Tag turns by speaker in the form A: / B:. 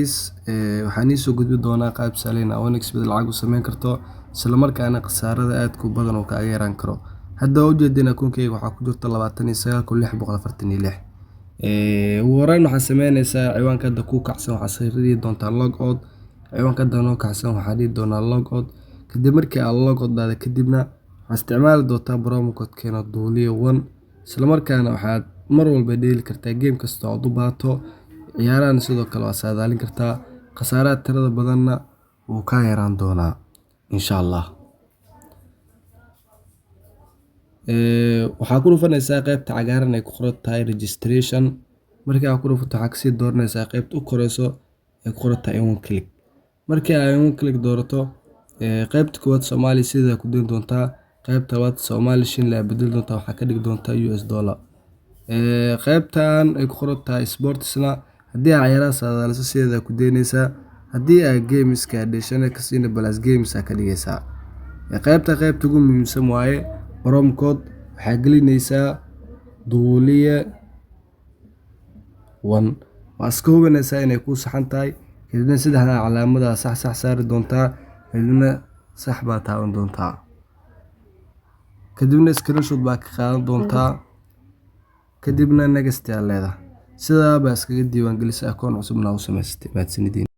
A: waxaan iisoo gudbi doonaa qaab sahlan oo unexpected lacag u samayn karto isla markaana khasaarada aadka u badan oo kaaga yaraan karo. Hadda waa ujeedina akoonkeyga waxaa ku jirta 29,646. ugu horreyn waxaad sameynaysaa ciwaanka hadda kuu kacsan waxaad riixi doontaa log out. ciwaanka hadda noo kacsan waxaad dhihi doonaa log out. kadib markii aad log out dhahdo kadibna waxaad isticmaali doontaa promo code-keena duuliye1 isla markaana waxaad mar walba dheeli kartaa game kasta oo aad u baahato. ciyaarahan sidoo kale waa saadaalin kartaa khasaaraha tirada badanna wuu ka yaraan doonaa insha Allah. waxaa ku dhufanaysaa qaybta cagaaran ay ku qoran tahay registration. markii aad ku dhufato waxaa kasii dooranaysaa qaybta u koreyso ay ku qoran tahay one click. markii aad one click doorato qaybta koowaad Soomaali sida ku din doontaa, qaybta labaad Soomaali shilin la bedel doontaa waxaa ka dhig doontaa US dollar. qaybtan ay ku qoran tahay sportsna haddii aad ciyaaraha saadaalisa sida ku deynaysaa, haddii aad gameska additional casino plus games ka dhigaysaa. qaybta ugu muhiimsan waaye promo code waxaa gelinaysaa duuliye1 waa iska hubinaysaa inay ku saxan tahay kadibna saddexda calaamada sax saari doontaa kadibna sax baa taaban doontaa kadibna screenshot baa ka qaadan doontaa kadibna next aad leedahay sidaa baa iskaga diiwaan gelisay akoon cusubna u samaysatay.